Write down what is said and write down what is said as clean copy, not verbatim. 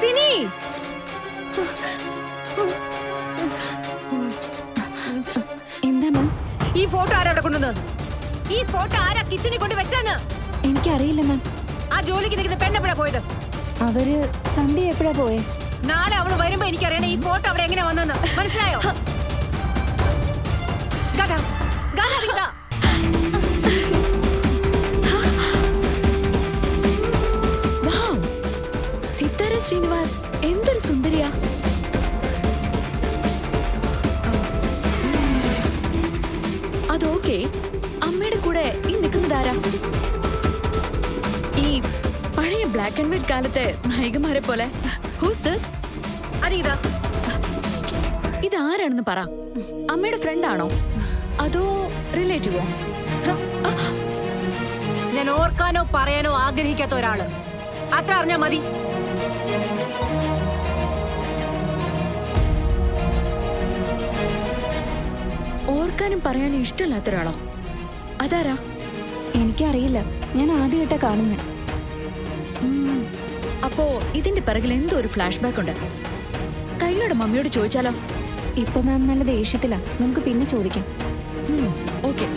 സിനി എന്താ മാം? ഈ ഫോട്ടോ ആരാ അവിടെ കൊണ്ടുവന്നത്? ഈ ഫോട്ടോ ആരാ കിച്ചണിൽ കൊണ്ട് വെച്ചാന്ന്? എനിക്കറിയില്ല മാം. ആ ജോലിക്ക് നിൽക്കുന്ന പെണ്ണെപ്പോഴാ പോയത്? അവര് സന്ധ്യ എപ്പോഴാ പോയെ? നാളെ അവള് വരുമ്പോ എനിക്കറിയണേ ഈ ഫോട്ടോ അവിടെ എങ്ങനെ വന്നെന്ന്. മനസ്സിലായോ? ഗാഥ, ഗാഥ, ഗാഥ. സിത്താര ശ്രീനിവാസ് എന്തൊരു സുന്ദരിയാ. അതൊക്കെ അമ്മയുടെ കൂടെ ഈ നിൽക്കുന്നതാരാ? ഈ പഴയ ബ്ലാക്ക് ആൻഡ് വൈറ്റ് കാലത്തെ നായികമാരെ പോലെ. Whose this? അതീതാ. ഇതാരാണെന്ന് പറ. അമ്മയുടെ ഫ്രണ്ട് ആണോ അതോ റിലേറ്റീവോ? ഞാൻ ഓർക്കാനോ പറയാനോ ആഗ്രഹിക്കാത്ത ഒരാള്. അത്ര അറിഞ്ഞാ മതി. ഓർക്കാനും പറയാനും ഇഷ്ടമില്ലാത്ത ഒരാളോ? അതാരാ? എനിക്കറിയില്ല, ഞാൻ ആദ്യമായിട്ടാ കാണുന്നത്. അപ്പോ ഇതിന്റെ പിറകിൽ എന്തോ ഒരു ഫ്ലാഷ് ബാക്ക് ഉണ്ട്. കൈയോടെ മമ്മിയോട് ചോദിച്ചാലോ? ഇപ്പൊ മാം നല്ല ദേഷ്യത്തിലാ, നമുക്ക് പിന്നെ ചോദിക്കാം. ഓക്കെ.